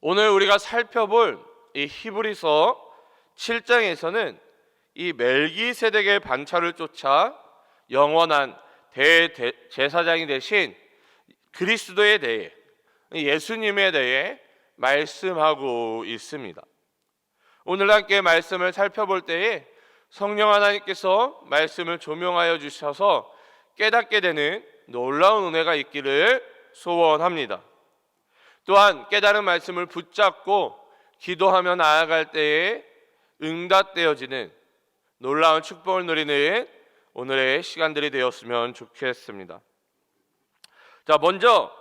오늘 우리가 살펴볼 이 히브리서 7장에서는 이 멜기세덱의 반차를 쫓아 영원한 대제사장이 되신 그리스도에 대해, 예수님에 대해 말씀하고 있습니다. 오늘 함께 말씀을 살펴볼 때에 성령 하나님께서 말씀을 조명하여 주셔서 깨닫게 되는 놀라운 은혜가 있기를 소원합니다. 또한 깨달은 말씀을 붙잡고 기도하며 나아갈 때에 응답되어지는 놀라운 축복을 누리는 오늘의 시간들이 되었으면 좋겠습니다. 자, 먼저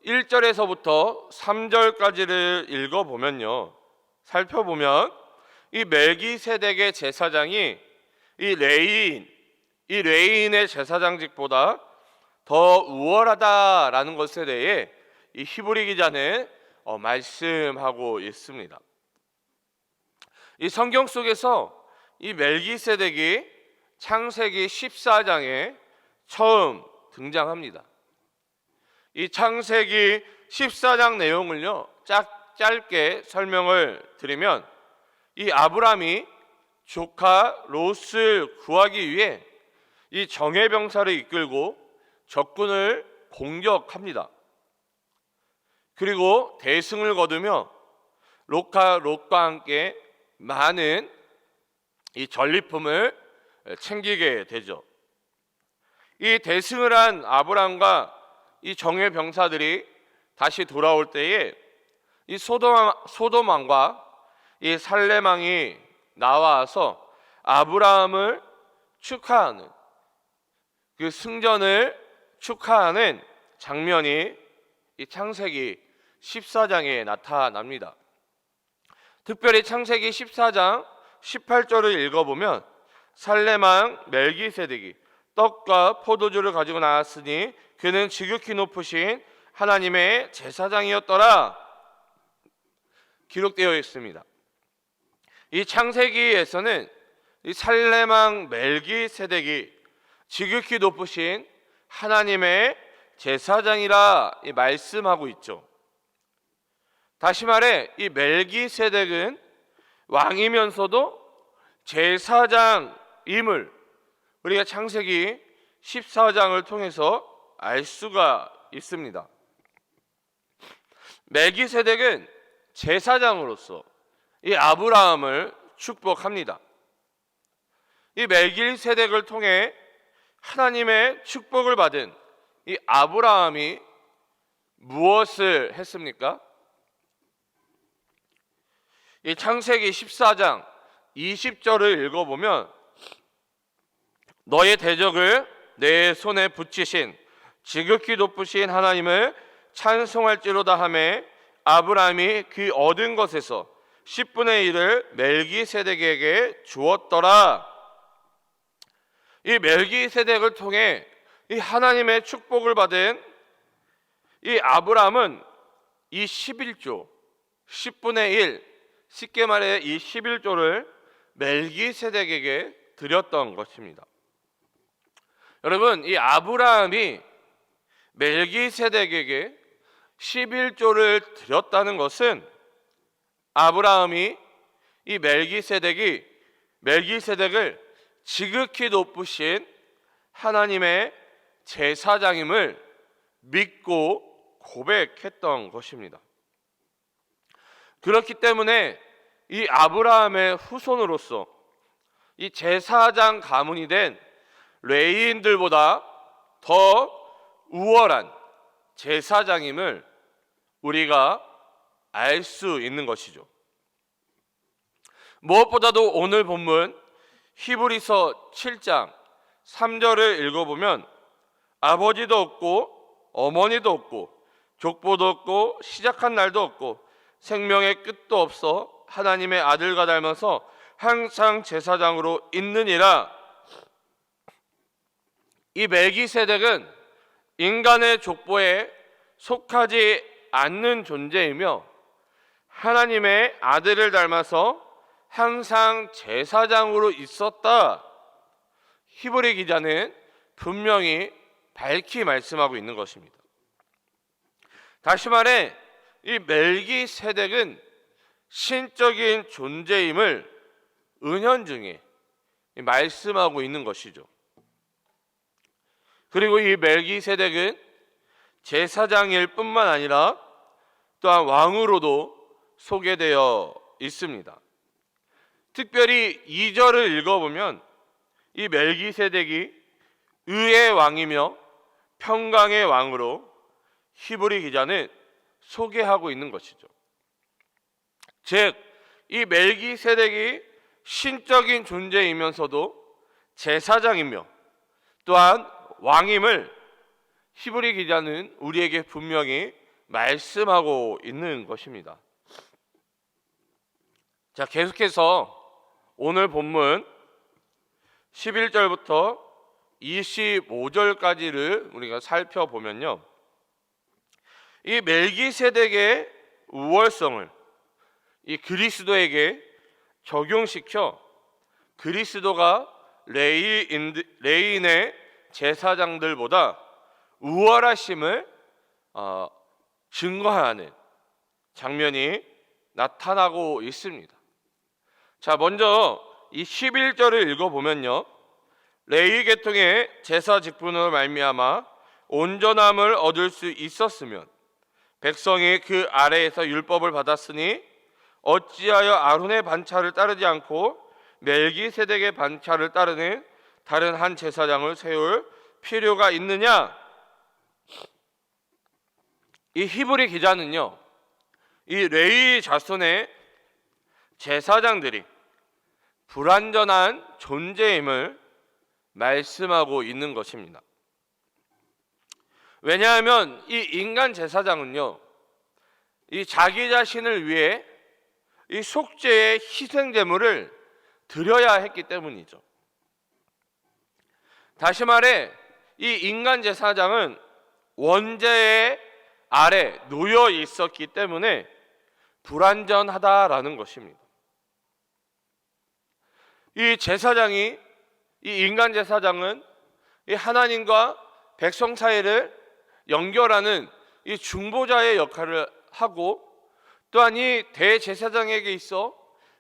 1절에서부터 3절까지를 읽어보면요, 살펴보면 이 멜기세덱의 제사장이 이 레위인의 제사장직보다 더 우월하다라는 것에 대해 이 히브리 기자는 말씀하고 있습니다. 이 성경 속에서 이 멜기세덱이 창세기 14장에 처음 등장합니다. 이 창세기 14장 내용을요, 짧게 설명을 드리면, 이 아브람이 조카 롯을 구하기 위해 이 정예병사를 이끌고 적군을 공격합니다. 그리고 대승을 거두며 롯과 함께 많은 이 전리품을 챙기게 되죠. 이 대승을 한 아브람과 이 정예 병사들이 다시 돌아올 때에 이 소돔 왕과 이 살렘 왕이 나와서 아브라함을 축하하는, 그 승전을 축하하는 장면이 이 창세기 14장에 나타납니다. 특별히 창세기 14장 18절을 읽어보면, 살렘 왕 멜기세덱이 떡과 포도주를 가지고 나왔으니 그는 지극히 높으신 하나님의 제사장이었더라 기록되어 있습니다. 이 창세기에서는 이 살렘 왕 멜기세덱이 지극히 높으신 하나님의 제사장이라 말씀하고 있죠. 다시 말해 이 멜기세덱은 왕이면서도 제사장임을 우리가 창세기 14장을 통해서 알 수가 있습니다. 멜기세덱은 제사장으로서 이 아브라함을 축복합니다. 이 멜기세덱을 통해 하나님의 축복을 받은 이 아브라함이 무엇을 했습니까? 이 창세기 14장 20절을 읽어보면, 너의 대적을 내 손에 붙이신 지극히 높으신 하나님을 찬송할지로다 하매 아브라함이 그 얻은 것에서 10분의 1을 멜기세덱에게 주었더라. 이 멜기세덱을 통해 이 하나님의 축복을 받은 이 아브라함은 이 11조 10분의 1, 쉽게 말해 이 11조를 멜기세덱에게 드렸던 것입니다. 여러분, 이 아브라함이 멜기세덱에게 11조를 드렸다는 것은 아브라함이 이 멜기세덱을 지극히 높으신 하나님의 제사장임을 믿고 고백했던 것입니다. 그렇기 때문에 이 아브라함의 후손으로서 이 제사장 가문이 된 레위인들보다 더 우월한 제사장임을 우리가 알 수 있는 것이죠. 무엇보다도 오늘 본문 히브리서 7장 3절을 읽어보면, 아버지도 없고 어머니도 없고 족보도 없고 시작한 날도 없고 생명의 끝도 없어 하나님의 아들과 닮아서 항상 제사장으로 있느니라. 이 멜기세덱은 인간의 족보에 속하지 않는 존재이며 하나님의 아들을 닮아서 항상 제사장으로 있었다. 히브리 기자는 분명히 밝히 말씀하고 있는 것입니다. 다시 말해 이 멜기세덱은 신적인 존재임을 은연중에 말씀하고 있는 것이죠. 그리고 이 멜기세덱은 제사장일 뿐만 아니라 또한 왕으로도 소개되어 있습니다. 특별히 2절을 읽어보면 이 멜기세덱이 의의 왕이며 평강의 왕으로 히브리 기자는 소개하고 있는 것이죠. 즉, 이 멜기세덱이 신적인 존재이면서도 제사장이며 또한 왕임을 히브리 기자는 우리에게 분명히 말씀하고 있는 것입니다. 자, 계속해서 오늘 본문 11절부터 25절까지를 우리가 살펴보면요, 이 멜기세덱의 우월성을 이 그리스도에게 적용시켜 그리스도가 레인의 제사장들보다 우월하심을 증거하는 장면이 나타나고 있습니다. 자, 먼저 이 11절을 읽어보면요, 레위 계통의 제사 직분으로 말미암아 온전함을 얻을 수 있었으면 백성이 그 아래에서 율법을 받았으니 어찌하여 아론의 반차를 따르지 않고 멜기세덱의 반차를 따르는 다른 한 제사장을 세울 필요가 있느냐? 이 히브리 기자는요, 이 레위 자손의 제사장들이 불완전한 존재임을 말씀하고 있는 것입니다. 왜냐하면 이 인간 제사장은요, 이 자기 자신을 위해 이 속죄의 희생 제물을 드려야 했기 때문이죠. 다시 말해 이 인간 제사장은 원죄의 아래 놓여 있었기 때문에 불완전하다라는 것입니다. 이 제사장이, 이 인간 제사장은 이 하나님과 백성 사이를 연결하는 이 중보자의 역할을 하고, 또한 이 대제사장에게 있어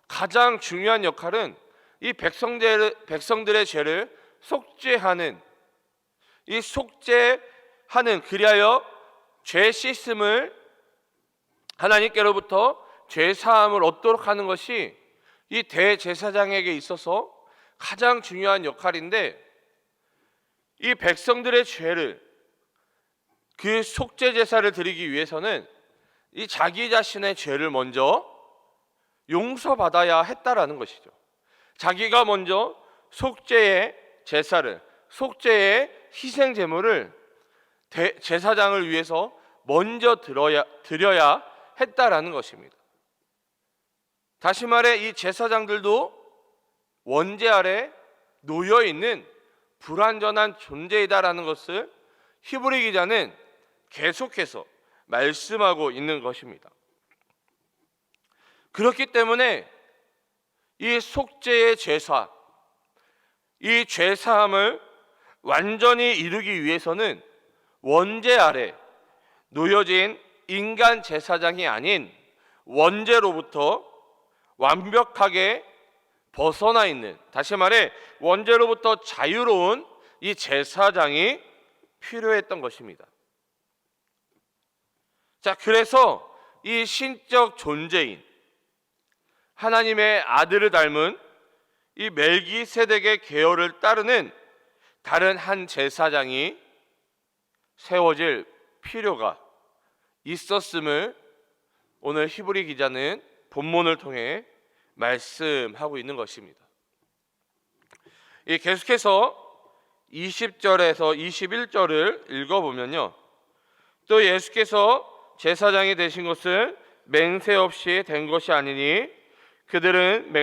가장 중요한 역할은 이 백성들의 죄를 속죄하는, 이 속죄하는, 그리하여 죄 씻음을, 하나님께로부터 죄 사함을 얻도록 하는 것이 이 대제사장에게 있어서 가장 중요한 역할인데, 이 백성들의 죄를, 그 속죄 제사를 드리기 위해서는 이 자기 자신의 죄를 먼저 용서받아야 했다라는 것이죠. 자기가 먼저 속죄의 제사를, 속죄의 희생 제물을 제사장을 위해서 먼저 드려야 했다라는 것입니다. 다시 말해 이 제사장들도 원죄 아래 놓여 있는 불완전한 존재이다라는 것을 히브리 기자는 계속해서 말씀하고 있는 것입니다. 그렇기 때문에 이 속죄의 제사, 이 죄사함을 완전히 이루기 위해서는 원죄 아래 놓여진 인간 제사장이 아닌 원죄로부터 완벽하게 벗어나 있는, 다시 말해 원죄로부터 자유로운 이 제사장이 필요했던 것입니다. 자, 그래서 이 신적 존재인 하나님의 아들을 닮은 이 멜기세덱의 계열을 따르는 다른 한 제사장이 세워질 필요가 있었음을 오늘 히브리 기자는 본문을 통해 말씀하고 있는 것입니다. 계속해서 20절에서 21절을 읽어보면요, 또 예수께서 제사장이 되신 것은 맹세 없이 된 것이 아니니 그들은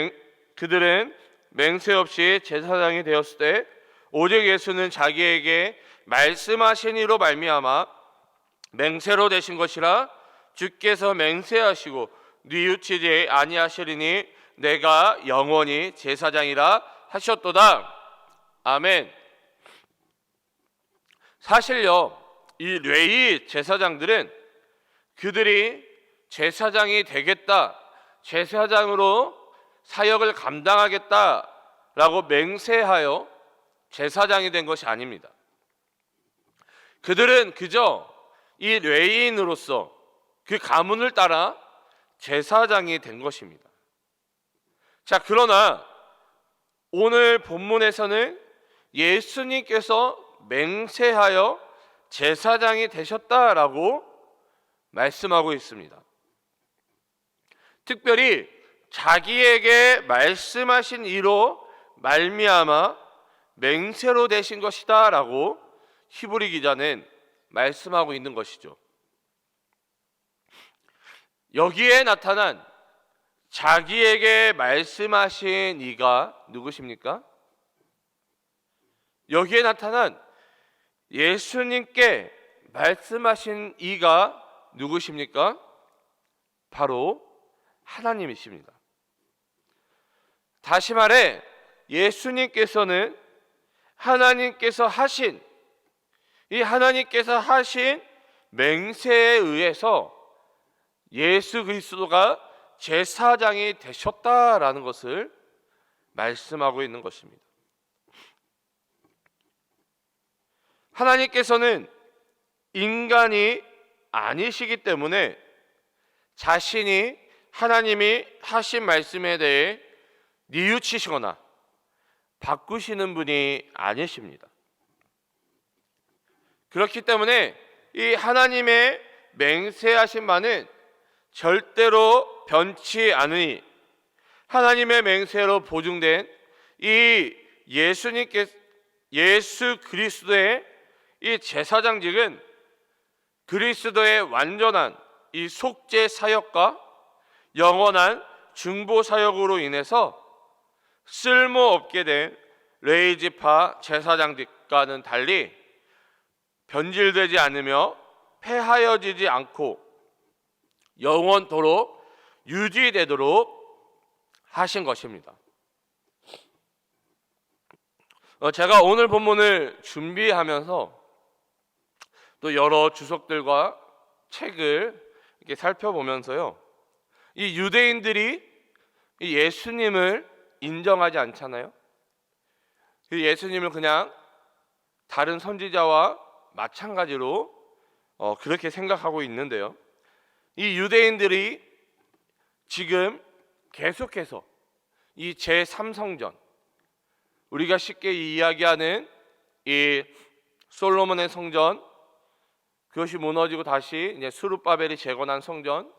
맹세 없이 제사장이 되었을 때 오직 예수는 자기에게 말씀하신 이로 말미암아 맹세로 되신 것이라, 주께서 맹세하시고 뉘우치지 아니하시리니 내가 영원히 제사장이라 하셨도다. 아멘. 사실요, 이 레위 제사장들은 그들이 제사장이 되겠다, 제사장으로 사역을 감당하겠다라고 맹세하여 제사장이 된 것이 아닙니다. 그들은 그저 이 레위인으로서 그 가문을 따라 제사장이 된 것입니다. 자, 그러나 오늘 본문에서는 예수님께서 맹세하여 제사장이 되셨다라고 말씀하고 있습니다. 특별히 자기에게 말씀하신 이로 말미암아 맹세로 되신 것이다라고 히브리 기자는 말씀하고 있는 것이죠. 여기에 나타난 자기에게 말씀하신 이가 누구십니까? 여기에 나타난 예수님께 말씀하신 이가 누구십니까? 바로 하나님이십니다. 다시 말해 예수님께서는 하나님께서 하신 맹세에 의해서 예수 그리스도가 제사장이 되셨다라는 것을 말씀하고 있는 것입니다. 하나님께서는 인간이 아니시기 때문에 자신이 하나님이 하신 말씀에 대해 뉘우치시거나 바꾸시는 분이 아니십니다. 그렇기 때문에 이 하나님의 맹세하신 바는 절대로 변치 않으니 하나님의 맹세로 보증된 이 예수 그리스도의 이 제사장직은 그리스도의 완전한 이 속죄 사역과 영원한 중보 사역으로 인해서 쓸모없게 된 레위지파 제사장직과는 달리 변질되지 않으며 폐하여지지 않고 영원토록 유지되도록 하신 것입니다. 제가 오늘 본문을 준비하면서 또 여러 주석들과 책을 이렇게 살펴보면서요, 이 유대인들이 이 예수님을 인정하지 않잖아요. 예수님을 그냥 다른 선지자와 마찬가지로 그렇게 생각하고 있는데요, 이 유대인들이 지금 계속해서 이 제3성전, 우리가 쉽게 이야기하는 이 솔로몬의 성전, 그것이 무너지고 다시 이제 스룹바벨이 재건한 성전,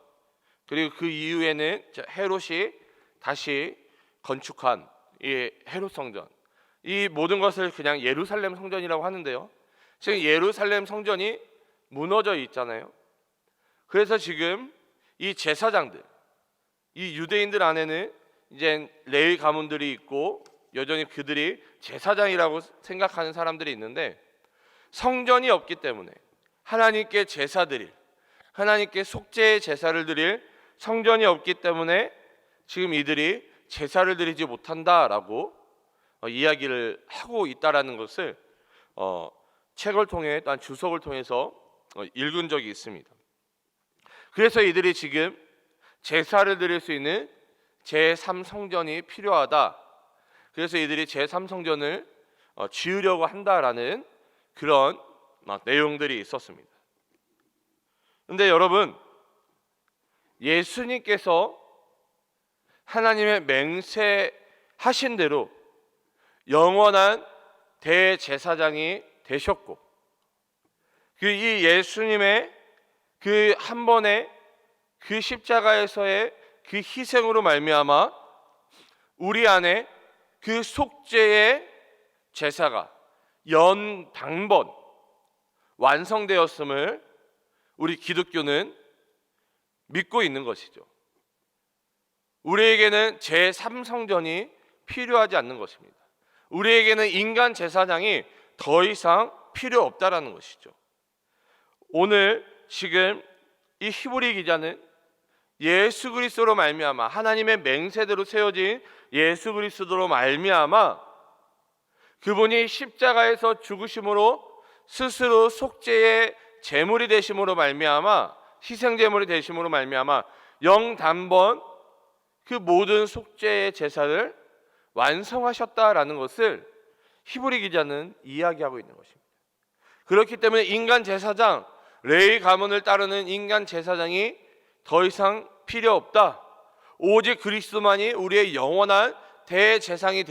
그리고 그 이후에는 헤롯이 다시 건축한 이 헤롯 성전, 이 모든 것을 그냥 예루살렘 성전이라고 하는데요, 지금 예루살렘 성전이 무너져 있잖아요. 그래서 지금 이 제사장들, 이 유대인들 안에는 이제 레위 가문들이 있고 여전히 그들이 제사장이라고 생각하는 사람들이 있는데, 성전이 없기 때문에 하나님께 제사 드릴, 하나님께 속죄의 제사를 드릴 성전이 없기 때문에 지금 이들이 제사를 드리지 못한다라고 이야기를 하고 있다라는 것을 책을 통해 또한 주석을 통해서 읽은 적이 있습니다. 그래서 이들이 지금 제사를 드릴 수 있는 제3성전이 필요하다, 그래서 이들이 제3성전을 지으려고 한다라는 그런 내용들이 있었습니다. 그런데 여러분, 예수님께서 하나님의 맹세하신 대로 영원한 대제사장이 되셨고, 이 예수님의 그 한 번의 그 십자가에서의 그 희생으로 말미암아 우리 안에 그 속죄의 제사가 연당번 완성되었음을 우리 기독교는 믿고 있는 것이죠. 우리에게는 제3성전이 필요하지 않는 것입니다. 우리에게는 인간 제사장이 더 이상 필요 없다라는 것이죠. 오늘 지금 이 히브리 기자는 예수 그리스도로 말미암아, 하나님의 맹세대로 세워진 예수 그리스도로 말미암아 그분이 십자가에서 죽으심으로 스스로 속죄의 제물이 되심으로 말미암아 희생제물이 되심으로 말미암아 영단번 그 모든 속죄의 제사를 완성하셨다라는 것을 히브리 기자는 이야기하고 있는 것입니다. 그렇기 때문에 인간 제사장, 레위 가문을 따르는 인간 제사장이 더 이상 필요 없다. 오직 그리스도만이 우리의 영원한 대제사장이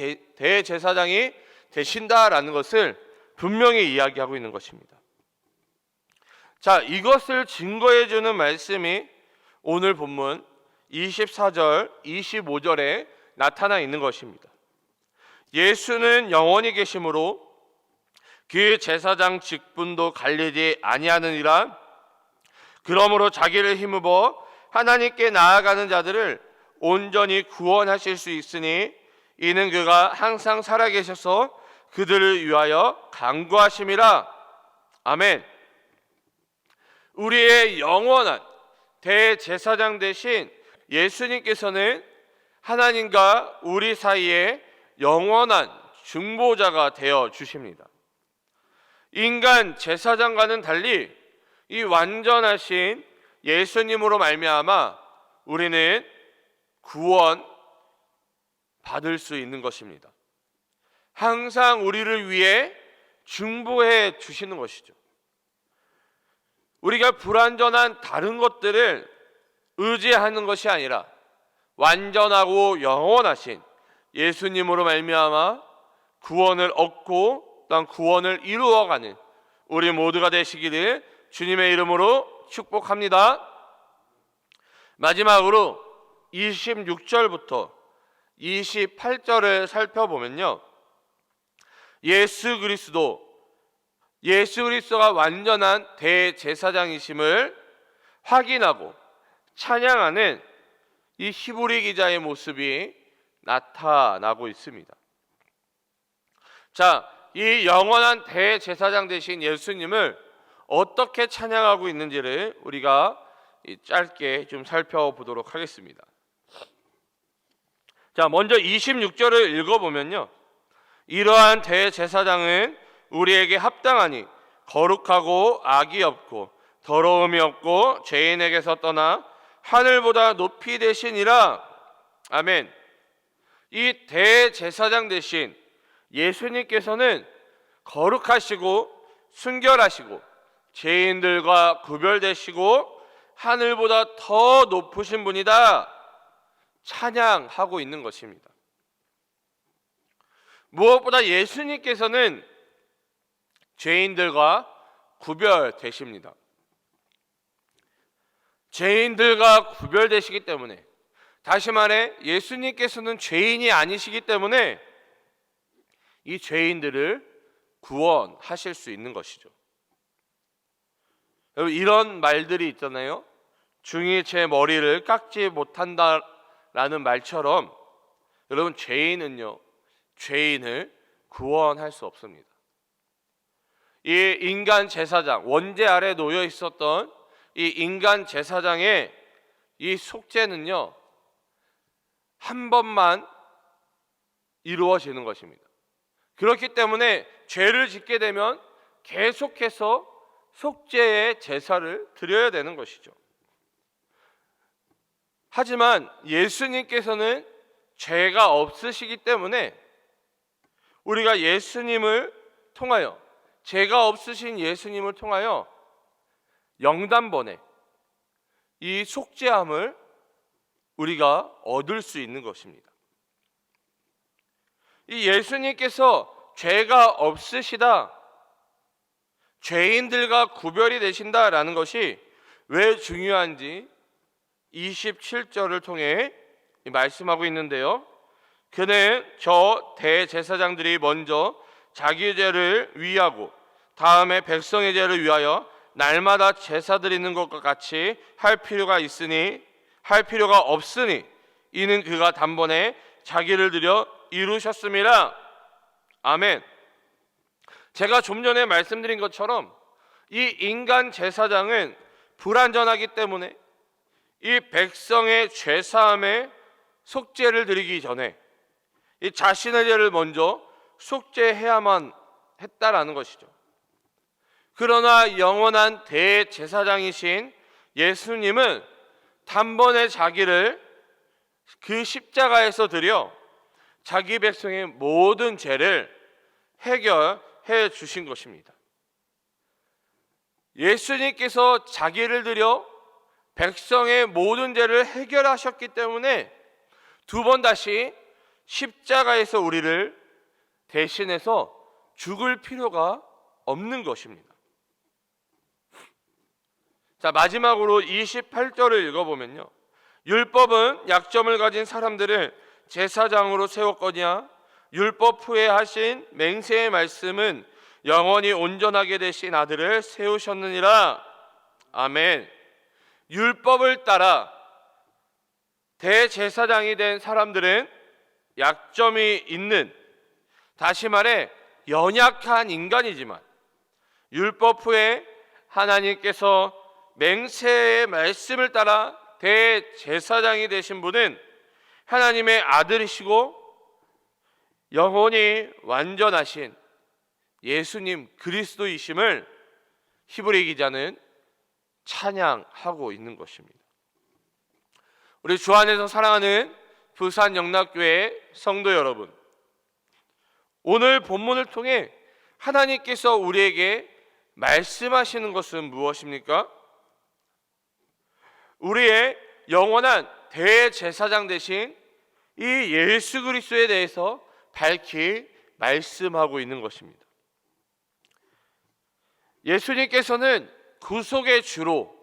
되신다라는 것을 분명히 이야기하고 있는 것입니다. 자, 이것을 증거해 주는 말씀이 오늘 본문 24절, 25절에 나타나 있는 것입니다. 예수는 영원히 계심으로 그 제사장 직분도 갈리지 아니하느니라. 그러므로 자기를 힘입어 하나님께 나아가는 자들을 온전히 구원하실 수 있으니 이는 그가 항상 살아계셔서 그들을 위하여 간구하심이라. 아멘. 우리의 영원한 대제사장 되신 예수님께서는 하나님과 우리 사이에 영원한 중보자가 되어 주십니다. 인간 제사장과는 달리 이 완전하신 예수님으로 말미암아 우리는 구원 받을 수 있는 것입니다. 항상 우리를 위해 중보해 주시는 것이죠. 우리가 불완전한 다른 것들을 의지하는 것이 아니라 완전하고 영원하신 예수님으로 말미암아 구원을 얻고 또한 구원을 이루어가는 우리 모두가 되시기를 주님의 이름으로 축복합니다. 마지막으로 26절부터 28절을 살펴보면요, 예수 그리스도가 완전한 대제사장이심을 확인하고 찬양하는 이 히브리 기자의 모습이 나타나고 있습니다. 자, 이 영원한 대제사장 되신 예수님을 어떻게 찬양하고 있는지를 우리가 짧게 좀 살펴보도록 하겠습니다. 자, 먼저 26절을 읽어보면요, 이러한 대제사장은 우리에게 합당하니 거룩하고 악이 없고 더러움이 없고 죄인에게서 떠나 하늘보다 높이 되시니라. 아멘. 이 대제사장 되신 예수님께서는 거룩하시고 순결하시고 죄인들과 구별되시고 하늘보다 더 높으신 분이다 찬양하고 있는 것입니다. 무엇보다 예수님께서는 죄인들과 구별되십니다. 죄인들과 구별되시기 때문에, 다시 말해 예수님께서는 죄인이 아니시기 때문에 이 죄인들을 구원하실 수 있는 것이죠. 여러분, 이런 말들이 있잖아요. 중이 제 머리를 깎지 못한다라는 말처럼 여러분, 죄인은요, 죄인을 구원할 수 없습니다. 이 인간 제사장, 원죄 아래 놓여 있었던 이 인간 제사장의 이 속죄는요, 한 번만 이루어지는 것입니다. 그렇기 때문에 죄를 짓게 되면 계속해서 속죄의 제사를 드려야 되는 것이죠. 하지만 예수님께서는 죄가 없으시기 때문에 우리가 예수님을 통하여, 죄가 없으신 예수님을 통하여 영단번에 이 속죄함을 우리가 얻을 수 있는 것입니다. 이 예수님께서 죄가 없으시다, 죄인들과 구별이 되신다라는 것이 왜 중요한지 27절을 통해 말씀하고 있는데요, 그는 저 대제사장들이 먼저 자기 죄를 위하고 다음에 백성의 죄를 위하여 날마다 제사 드리는 것과 같이 할 필요가 없으니 이는 그가 단번에 자기를 드려 이루셨음이라. 아멘. 제가 좀 전에 말씀드린 것처럼 이 인간 제사장은 불완전하기 때문에 이 백성의 죄사함에 속죄를 드리기 전에 이 자신의 죄를 먼저 속죄해야만 했다라는 것이죠. 그러나 영원한 대제사장이신 예수님은 단번에 자기를 그 십자가에서 드려 자기 백성의 모든 죄를 해결해 주신 것입니다. 예수님께서 자기를 드려 백성의 모든 죄를 해결하셨기 때문에 두 번 다시 십자가에서 우리를 대신해서 죽을 필요가 없는 것입니다. 자, 마지막으로 28절을 읽어보면요, 율법은 약점을 가진 사람들을 제사장으로 세웠거니와 율법 후에 하신 맹세의 말씀은 영원히 온전하게 되신 아들을 세우셨느니라. 아멘. 율법을 따라 대제사장이 된 사람들은 약점이 있는, 다시 말해 연약한 인간이지만 율법 후에 하나님께서 맹세의 말씀을 따라 대제사장이 되신 분은 하나님의 아들이시고 영혼이 완전하신 예수님 그리스도이심을 히브리 기자는 찬양하고 있는 것입니다. 우리 주 안에서 사랑하는 부산 영락교회 성도 여러분, 오늘 본문을 통해 하나님께서 우리에게 말씀하시는 것은 무엇입니까? 우리의 영원한 대제사장 되신 이 예수 그리스도에 대해서 밝히 말씀하고 있는 것입니다. 예수님께서는 구속의 주로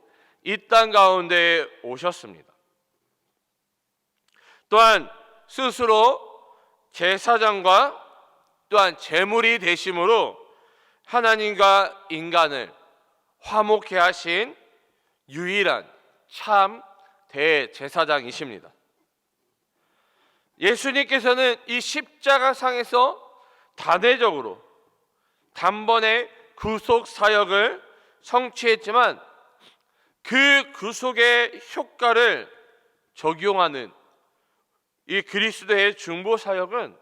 이 땅 가운데 오셨습니다. 또한 스스로 제사장과 또한 제물이 되심으로 하나님과 인간을 화목케 하신 유일한 참 대제사장이십니다. 예수님께서는 이 십자가상에서 단회적으로 단번에 구속 사역을 성취했지만 그 구속의 효과를 적용하는 이 그리스도의 중보 사역은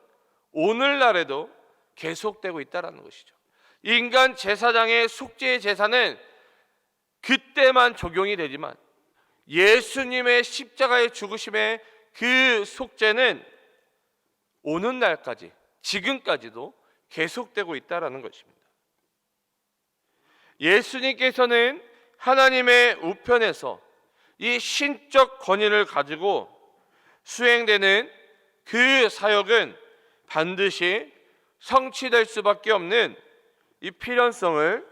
오늘날에도 계속되고 있다는 것이죠. 인간 제사장의 속죄의 제사는 그때만 적용이 되지만 예수님의 십자가의 죽으심의 그 속죄는 오는 날까지, 지금까지도 계속되고 있다는 것입니다. 예수님께서는 하나님의 우편에서 이 신적 권위를 가지고 수행되는 그 사역은 반드시 성취될 수밖에 없는 이 필연성을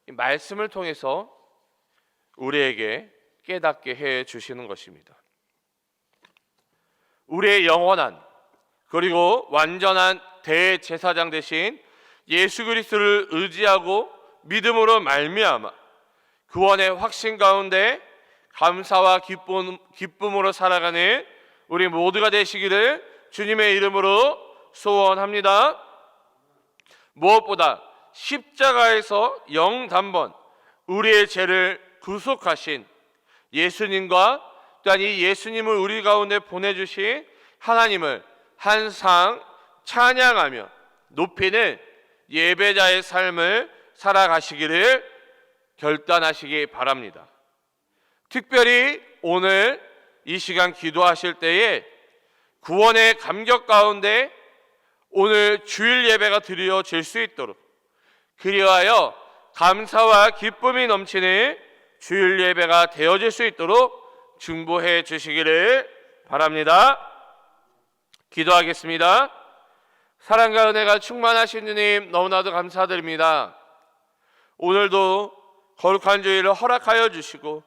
이 말씀을 통해서 우리에게 깨닫게 해 주시는 것입니다. 우리의 영원한 그리고 완전한 대제사장 되신 예수 그리스도를 의지하고 믿음으로 말미암아 구원의 확신 가운데 감사와 기쁨으로 살아가는 우리 모두가 되시기를 주님의 이름으로 소원합니다. 무엇보다 십자가에서 영단번 우리의 죄를 구속하신 예수님과 또한 이 예수님을 우리 가운데 보내주신 하나님을 항상 찬양하며 높이는 예배자의 삶을 살아가시기를 결단하시기 바랍니다. 특별히 오늘 이 시간 기도하실 때에 구원의 감격 가운데 오늘 주일 예배가 드려질 수 있도록, 그리하여 감사와 기쁨이 넘치는 주일 예배가 되어질 수 있도록 중보해 주시기를 바랍니다. 기도하겠습니다. 사랑과 은혜가 충만하신 주님, 너무나도 감사드립니다. 오늘도 거룩한 주일을 허락하여 주시고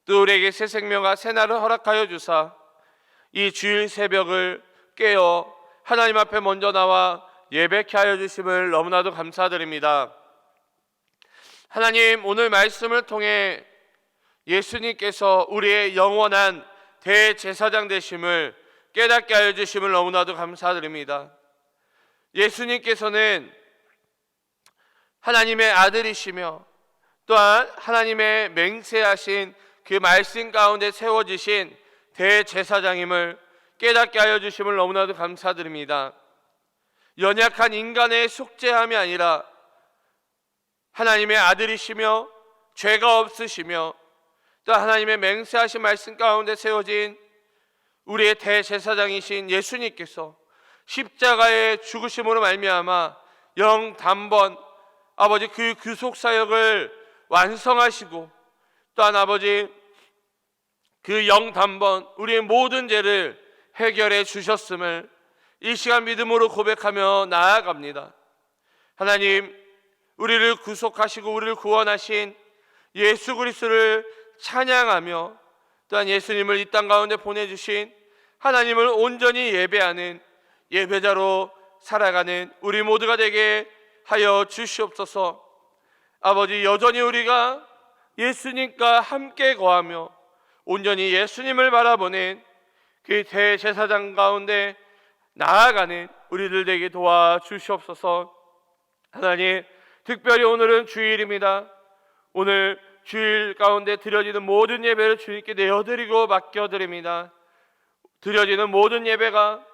또 우리에게 새 생명과 새 날을 허락하여 주사 이 주일 새벽을 깨어 하나님 앞에 먼저 나와 예배케 하여 주심을 너무나도 감사드립니다. 하나님, 오늘 말씀을 통해 예수님께서 우리의 영원한 대제사장 되심을 깨닫게 하여 주심을 너무나도 감사드립니다. 예수님께서는 하나님의 아들이시며 또한 하나님의 맹세하신 그 말씀 가운데 세워지신 대제사장임을 깨닫게 하여 주심을 너무나도 감사드립니다. 연약한 인간의 속죄함이 아니라 하나님의 아들이시며 죄가 없으시며 또 하나님의 맹세하신 말씀 가운데 세워진 우리의 대제사장이신 예수님께서 십자가의 죽으심으로 말미암아 영단번 아버지 그 구속 사역을 완성하시고, 또한 아버지 그 영단번 우리의 모든 죄를 해결해 주셨음을 이 시간 믿음으로 고백하며 나아갑니다. 하나님, 우리를 구속하시고 우리를 구원하신 예수 그리스도를 찬양하며, 또한 예수님을 이 땅 가운데 보내주신 하나님을 온전히 예배하는 예배자로 살아가는 우리 모두가 되게 하여 주시옵소서. 아버지, 여전히 우리가 예수님과 함께 거하며 온전히 예수님을 바라보는 그 대제사장 가운데 나아가는 우리들 되게 도와주시옵소서. 하나님, 특별히 오늘은 주일입니다. 오늘 주일 가운데 드려지는 모든 예배를 주님께 내어드리고 맡겨드립니다. 드려지는 모든 예배가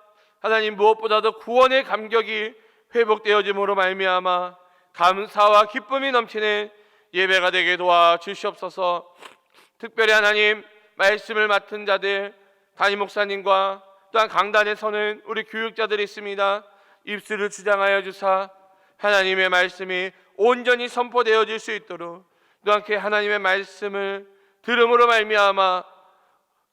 하나님 무엇보다도 구원의 감격이 회복되어짐으로 말미암아 감사와 기쁨이 넘치는 예배가 되게 도와주시옵소서. 특별히 하나님, 말씀을 맡은 자들, 담임 목사님과 또한 강단에 서는 우리 교육자들이 있습니다. 입술을 주장하여 주사 하나님의 말씀이 온전히 선포되어질 수 있도록, 또한 그 하나님의 말씀을 들음으로 말미암아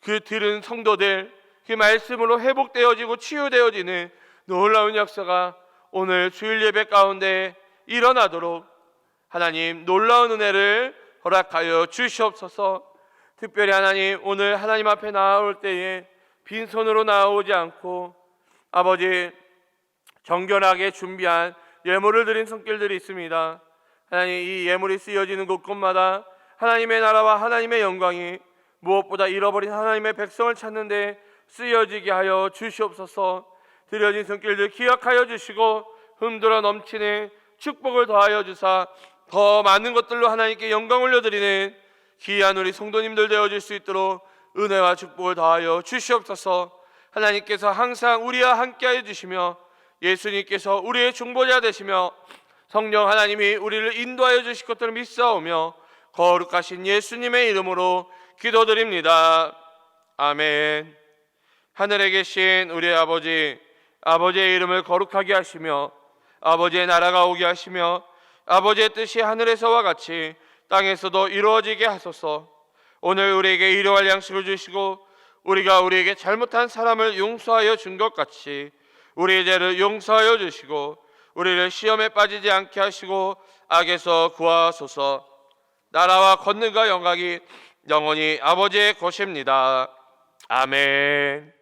그 들은 성도들 그 말씀으로 회복되어지고 치유되어지는 놀라운 역사가 오늘 주일 예배 가운데 일어나도록 하나님 놀라운 은혜를 허락하여 주시옵소서. 특별히 하나님, 오늘 하나님 앞에 나아올 때에 빈손으로 나오지 않고 아버지 정결하게 준비한 예물을 드린 손길들이 있습니다. 하나님, 이 예물이 쓰여지는 곳곳마다 하나님의 나라와 하나님의 영광이 무엇보다 잃어버린 하나님의 백성을 찾는데 쓰여지게 하여 주시옵소서. 드려진 손길들 기억하여 주시고 흔들어 넘치는 축복을 더하여 주사 더 많은 것들로 하나님께 영광 올려드리는 귀한 우리 성도님들 되어질 수 있도록 은혜와 축복을 더하여 주시옵소서. 하나님께서 항상 우리와 함께하여 주시며 예수님께서 우리의 중보자 되시며 성령 하나님이 우리를 인도하여 주실 것들을 믿사오며 거룩하신 예수님의 이름으로 기도드립니다. 아멘. 하늘에 계신 우리 아버지, 아버지의 이름을 거룩하게 하시며 아버지의 나라가 오게 하시며 아버지의 뜻이 하늘에서와 같이 땅에서도 이루어지게 하소서. 오늘 우리에게 일용할 양식을 주시고 우리가 우리에게 잘못한 사람을 용서하여 준 것 같이 우리의 죄를 용서하여 주시고 우리를 시험에 빠지지 않게 하시고 악에서 구하소서. 나라와 권능과 영광이 영원히 아버지의 것입니다. 아멘.